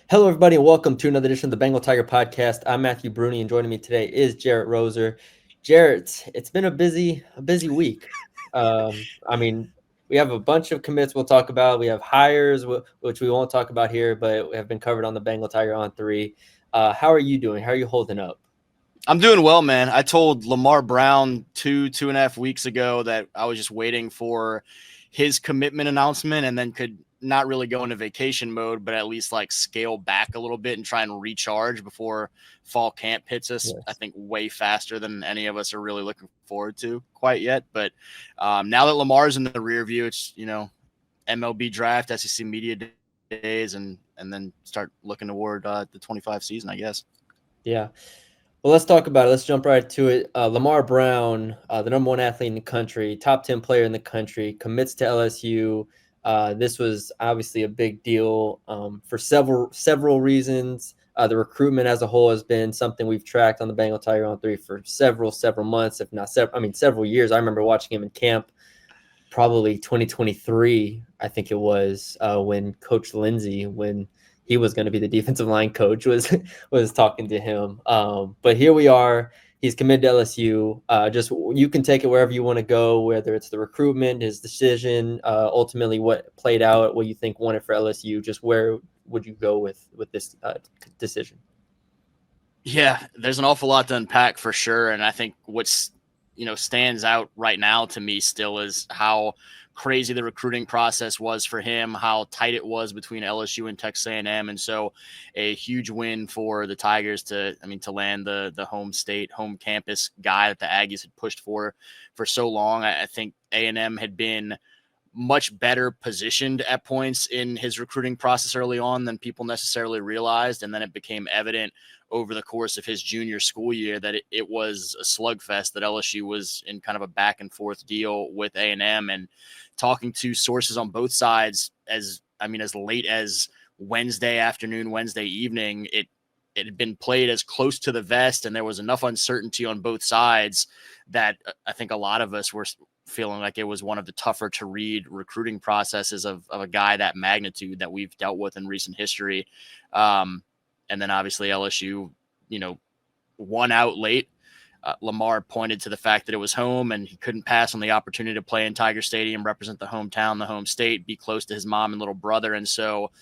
Hello, everybody, and welcome to another edition of the Bengal Tiger Podcast. I'm Matthew Brune, and joining me today is Jerit Roser. Jerit, it's been a busy week. We have a bunch of commits we'll talk about. We have hires, which we won't talk about here, but have been covered on the Bengal Tiger On3. How are you doing? How are you holding up? I'm doing well, man. I told Lamar Brown two and a half weeks ago that I was just waiting for his commitment announcement and then could not really go into vacation mode, but at least like scale back a little bit and try and recharge before fall camp hits us. Yes. I think way faster than any of us are really looking forward to quite yet. But now that Lamar's in the rear view, it's, MLB draft, SEC media days, and then start looking toward the 25 season, I guess. Yeah. Well, let's talk about it. Let's jump right to it. Lamar Brown, the number one athlete in the country, top 10 player in the country, commits to LSU. This was obviously a big deal for several reasons. The recruitment as a whole has been something we've tracked on the Bengal Tiger On3 for several months, if not several years. I remember watching him in camp, probably 2023, I think it was, when Coach Lindsey, when he was going to be the defensive line coach, was talking to him. But here we are. He's committed to LSU. Just you can take it wherever you want to go, whether it's the recruitment, his decision, ultimately what played out, what you think won it for LSU. Just where would you go with this decision? Yeah, there's an awful lot to unpack for sure, and I think what's stands out right now to me still is how crazy the recruiting process was for him, how tight it was between LSU and Texas A&M, and so a huge win for the Tigers to land the home campus guy that the Aggies had pushed for so long. I think A&M had been much better positioned at points in his recruiting process early on than people necessarily realized. And then it became evident over the course of his junior school year that it was a slugfest, that LSU was in kind of a back and forth deal with A&M. And talking to sources on both sides, as late as Wednesday afternoon, Wednesday evening, it had been played as close to the vest, and there was enough uncertainty on both sides that I think a lot of us were feeling like it was one of the tougher to read recruiting processes of a guy that magnitude that we've dealt with in recent history. And then obviously LSU, won out late. Lamar pointed to the fact that it was home and he couldn't pass on the opportunity to play in Tiger Stadium, represent the hometown, the home state, be close to his mom and little brother. And so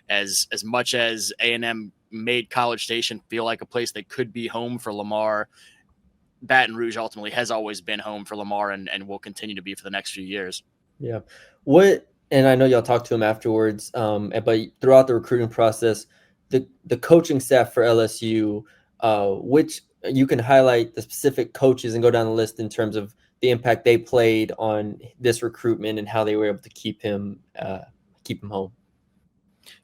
as much as A&M made College Station feel like a place that could be home for Lamar, Baton Rouge ultimately has always been home for Lamar and will continue to be for the next few years. Yeah. And I know y'all talked to him afterwards, but throughout the recruiting process, the coaching staff for LSU, which you can highlight the specific coaches and go down the list in terms of the impact they played on this recruitment and how they were able to keep him home.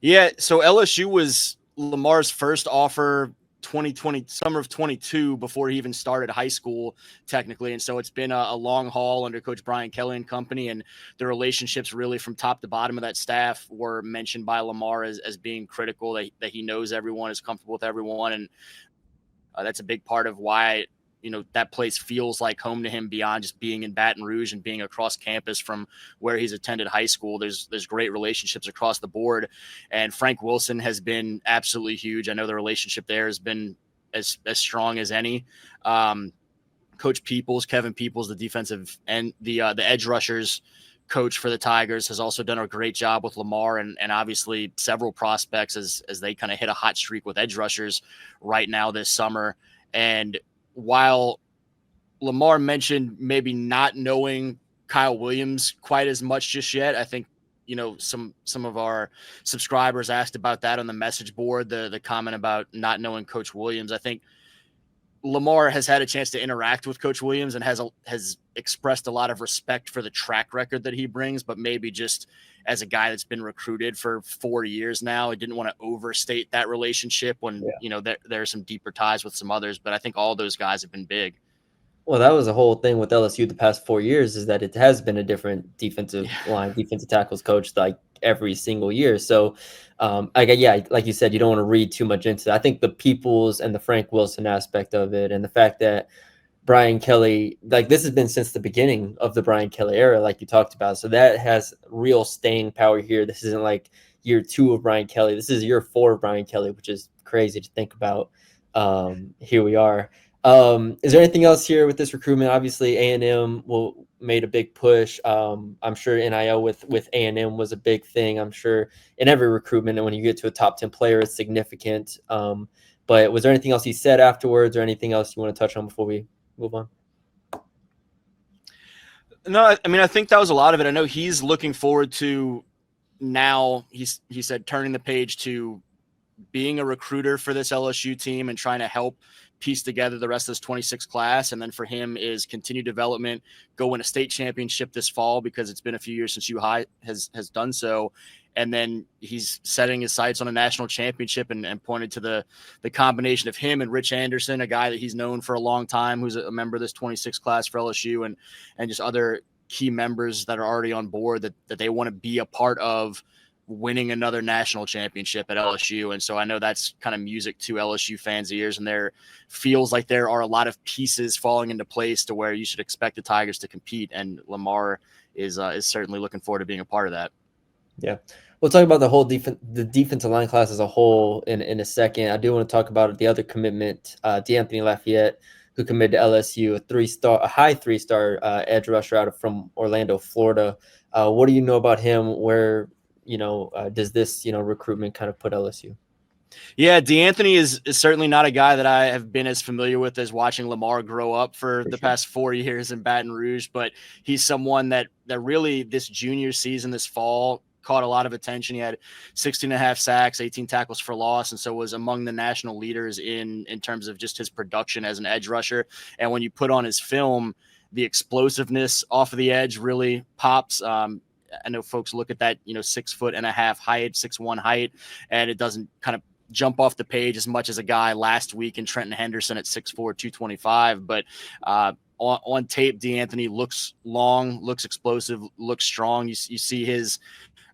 Yeah, so LSU was Lamar's first offer 2020, summer of 22, before he even started high school technically. And so it's been a long haul under Coach Brian Kelly and company, and the relationships really from top to bottom of that staff were mentioned by Lamar as being critical, that he knows everyone, is comfortable with everyone. And that's a big part of why that place feels like home to him beyond just being in Baton Rouge and being across campus from where he's attended high school. There's great relationships across the board. And Frank Wilson has been absolutely huge. I know the relationship there has been as strong as any. Coach Kevin Peoples, the defensive and the edge rushers coach for the Tigers, has also done a great job with Lamar and obviously several prospects as they kind of hit a hot streak with edge rushers right now this summer. And while Lamar mentioned maybe not knowing Kyle Williams quite as much just yet, I think, some of our subscribers asked about that on the message board, the comment about not knowing Coach Williams. I think Lamar has had a chance to interact with Coach Williams and has expressed a lot of respect for the track record that he brings, but maybe just as a guy that's been recruited for 4 years now, he didn't want to overstate that relationship when, there are some deeper ties with some others, but I think all those guys have been big. Well, that was the whole thing with LSU the past 4 years, is that it has been a different defensive tackles coach like every single year. So, like you said, you don't want to read too much into that. I think the Peoples and the Frank Wilson aspect of it, and the fact that Brian Kelly, like this has been since the beginning of the Brian Kelly era, like you talked about. So that has real staying power here. This isn't like year 2 of Brian Kelly. This is year 4 of Brian Kelly, which is crazy to think about. Here we are. Is there anything else here with this recruitment? Obviously, A&M made a big push. I'm sure NIL with A&M was a big thing. I'm sure in every recruitment, and when you get to a top 10 player, it's significant. But was there anything else he said afterwards, or anything else you want to touch on before we move on? No, I mean, I think that was a lot of it. I know he's looking forward to now. He said turning the page to being a recruiter for this LSU team and trying to help piece together the rest of this 26 class. And then for him is continued development, go win a state championship this fall, because it's been a few years since U High has done so. And then he's setting his sights on a national championship, and pointed to the combination of him and Rich Anderson, a guy that he's known for a long time, who's a member of this 26 class for LSU, and just other key members that are already on board that they want to be a part of winning another national championship at LSU. And so I know that's kind of music to LSU fans' ears, and there feels like there are a lot of pieces falling into place to where you should expect the Tigers to compete. And Lamar is certainly looking forward to being a part of that. Yeah. We'll talk about the defensive line class as a whole in a second. I do want to talk about the other commitment, DeAnthony Lafayette, who committed to LSU, a high three-star edge rusher from Orlando, Florida. What do you know about him? Where does this recruitment kind of put LSU? Yeah, DeAnthony is certainly not a guy that I have been as familiar with as watching Lamar grow up for the past 4 years in Baton Rouge, but he's someone that really this junior season, this fall, caught a lot of attention. He had 16.5 sacks, 18 tackles for loss, and so was among the national leaders in terms of just his production as an edge rusher. And when you put on his film, the explosiveness off of the edge really pops. I know folks look at that, 6'1.5" height, 6'1" height, and it doesn't kind of jump off the page as much as a guy last week in Trenton Henderson at 6'4", 225. But on tape, DeAnthony looks long, looks explosive, looks strong. You see his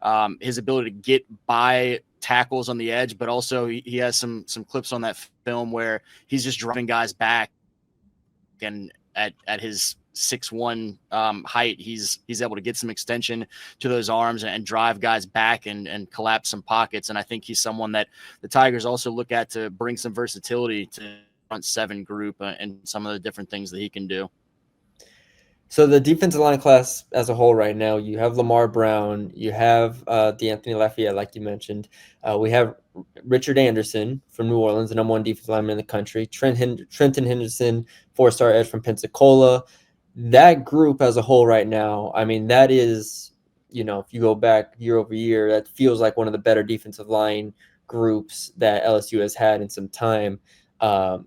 ability to get by tackles on the edge, but also he has some clips on that film where he's just driving guys back, and at his 6'1" height, he's able to get some extension to those arms and drive guys back and collapse some pockets. And I think he's someone that the Tigers also look at to bring some versatility to the front seven group and some of the different things that he can do. So the defensive line class as a whole right now, you have Lamar Brown, you have DeAnthony Lafayette, like you mentioned. We have Richard Anderson from New Orleans, the #1 defensive lineman in the country. Trenton Henderson, 4-star edge from Pensacola. That group as a whole right now, I mean, that is, if you go back year over year, that feels like one of the better defensive line groups that LSU has had in some time.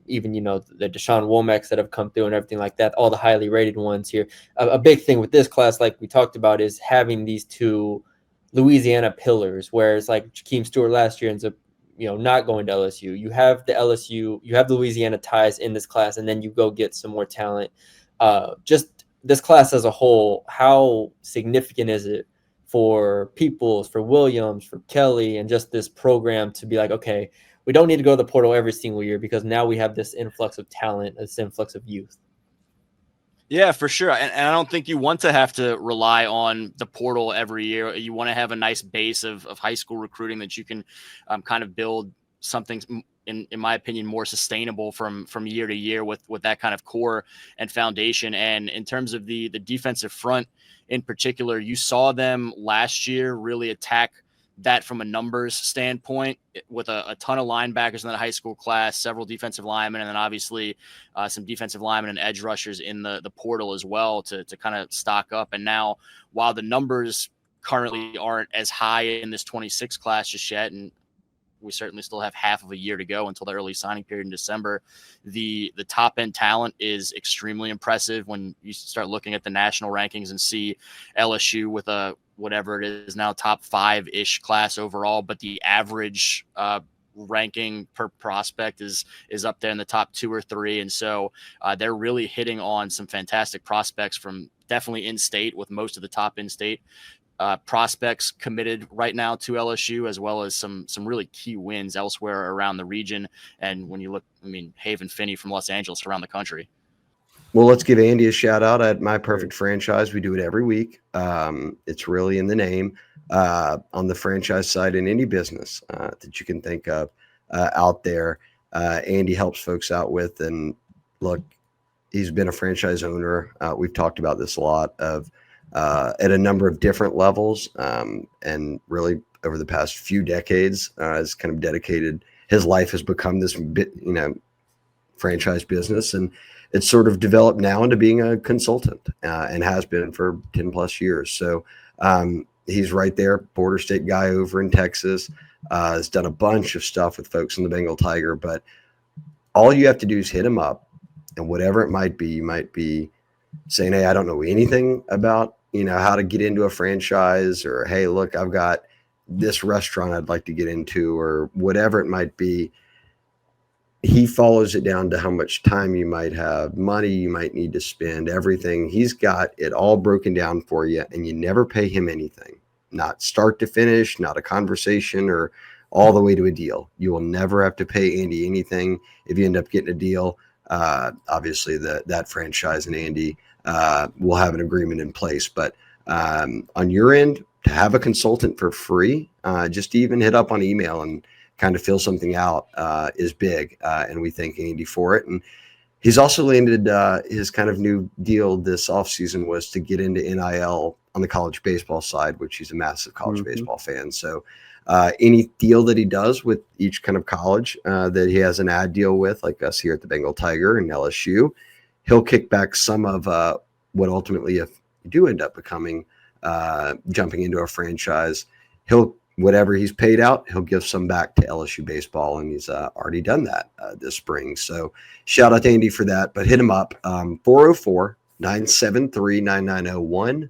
Even, the Deshaun Womacs that have come through and everything like that, all the highly rated ones here. A big thing with this class, like we talked about, is having these two Louisiana pillars, whereas like Jakeem Stewart last year ends up, not going to LSU. You have the Louisiana ties in this class, and then you go get some more talent. Just this class as a whole, how significant is it for Peoples, for Williams, for Kelly, and just this program to be like, okay, we don't need to go to the portal every single year because now we have this influx of talent, this influx of youth. Yeah, for sure. And I don't think you want to have to rely on the portal every year. You want to have a nice base of high school recruiting that you can kind of build something, in my opinion, more sustainable from year to year with that kind of core and foundation. And in terms of the defensive front in particular, you saw them last year really attack that from a numbers standpoint with a ton of linebackers in that high school class, several defensive linemen, and then obviously some defensive linemen and edge rushers in the portal as well to kind of stock up. And now, while the numbers currently aren't as high in this 26 class just yet, and we certainly still have half of a year to go until the early signing period in December, the top end talent is extremely impressive when you start looking at the national rankings and see LSU with a whatever it is now top 5-ish class overall, but the average ranking per prospect is up there in the top 2 or 3. And so they're really hitting on some fantastic prospects from definitely in-state, with most of the top in-state prospects committed right now to LSU, as well as some really key wins elsewhere around the region. And when you look, I mean, Haven Finney from Los Angeles, around the country. Well, let's give Andy a shout out at My Perfect Franchise. We do it every week. It's really in the name on the franchise side in any business that you can think of out there. Andy helps folks out with, and look, he's been a franchise owner. We've talked about this a lot of at a number of different levels, and really over the past few decades has kind of dedicated his life has become this bit, franchise business, and it's sort of developed now into being a consultant and has been for 10 plus years. So he's right there, border state guy over in Texas, has done a bunch of stuff with folks in the Bengal Tiger, but all you have to do is hit him up, and whatever it might be, you might be saying, hey, I don't know anything about, how to get into a franchise, or, hey, look, I've got this restaurant I'd like to get into, or whatever it might be. He follows it down to how much time you might have, money you might need to spend, everything. He's got it all broken down for you, and you never pay him anything, not start to finish, not a conversation, or all the way to a deal. You will never have to pay Andy anything if you end up getting a deal. Obviously, that franchise and Andy will have an agreement in place. But on your end, to have a consultant for free, just even hit up on email and kind of fill something out is big. And we thank Andy for it. And he's also landed his kind of new deal this offseason was to get into NIL on the college baseball side, which he's a massive college baseball fan. So any deal that he does with each kind of college that he has an ad deal with, like us here at the Bengal Tiger and LSU, he'll kick back some of what ultimately, if you do end up becoming jumping into a franchise, whatever he's paid out, he'll give some back to LSU baseball, and he's already done that this spring. So shout out to Andy for that, but hit him up, 404-973-9901,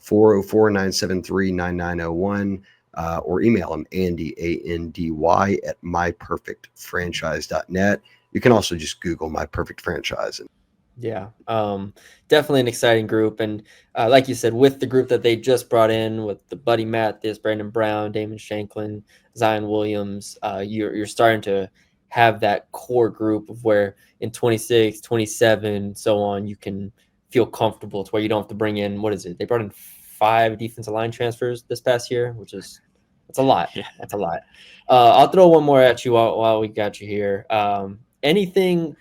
404-973-9901, or email him, Andy, ANDY, at myperfectfranchise.net. You can also just Google My Perfect Franchise. Yeah, definitely an exciting group. And like you said, with the group that they just brought in with the Buddy Mathis, Brandon Brown, Damon Shanklin, Zion Williams, you're starting to have that core group of where in 26, 27, so on, you can feel comfortable to where you don't have to bring in, what is it? They brought in 5 defensive line transfers this past year, that's a lot. Yeah. That's a lot. I'll throw one more at you while we got you here. Anything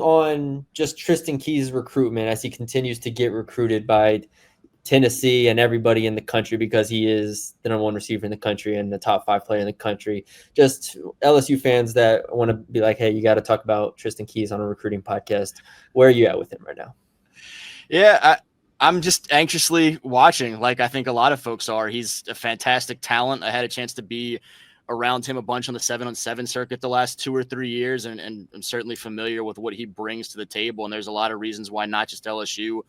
on just Tristen Keys' recruitment as he continues to get recruited by Tennessee and everybody in the country because he is the number 1 receiver in the country and the top 5 player in the country? Just LSU fans that want to be like, hey, you got to talk about Tristen Keys on a recruiting podcast. Where are you at with him right now? Yeah, I'm just anxiously watching, like I think a lot of folks are. He's a fantastic talent. I had a chance to be around him a bunch on the 7-on-7 circuit the last 2 or 3 years, and I'm certainly familiar with what he brings to the table. And there's a lot of reasons why not just LSU,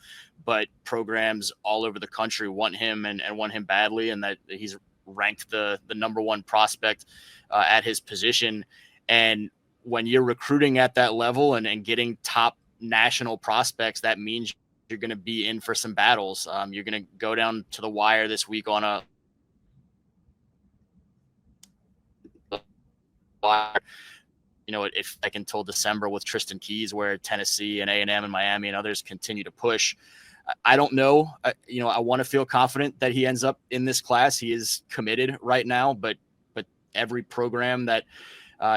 but programs all over the country want him and want him badly, and that he's ranked the number 1 prospect at his position. And when you're recruiting at that level and getting top national prospects, that means you're going to be in for some battles. You're going to go down to the wire this week on a if like until December with Tristen Keys, where Tennessee and A&M and Miami and others continue to push. I don't know. I want to feel confident that he ends up in this class. He is committed right now, but every program that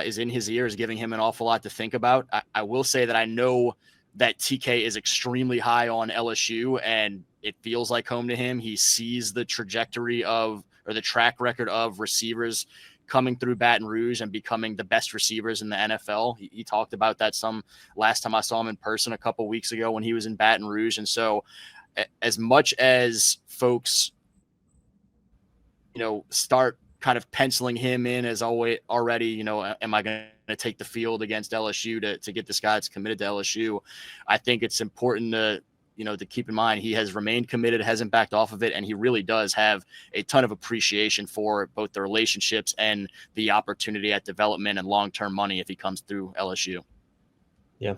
is in his ear is giving him an awful lot to think about. I will say that I know that TK is extremely high on LSU, and it feels like home to him. He sees the trajectory or the track record of receivers coming through Baton Rouge and becoming the best receivers in the NFL. He talked about that some last time I saw him in person a couple of weeks ago when he was in Baton Rouge. And so as much as folks, start kind of penciling him in as already, am I going to take the field against LSU to get this guy that's committed to LSU? I think it's important to keep in mind he has remained committed, hasn't backed off of it, and he really does have a ton of appreciation for both the relationships and the opportunity at development and long-term money if he comes through LSU. Yeah.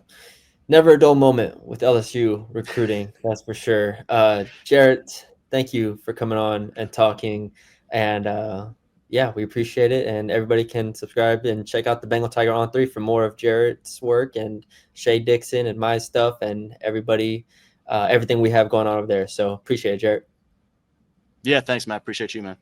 Never a dull moment with LSU recruiting, that's for sure. Jerit, thank you for coming on and talking. And yeah, we appreciate it. And everybody can subscribe and check out the Bengal Tiger On3 for more of Jerit's work and Shay Dixon and my stuff and everybody, everything we have going on over there. So appreciate it, Jerit. Yeah, thanks, Matt. Appreciate you, man.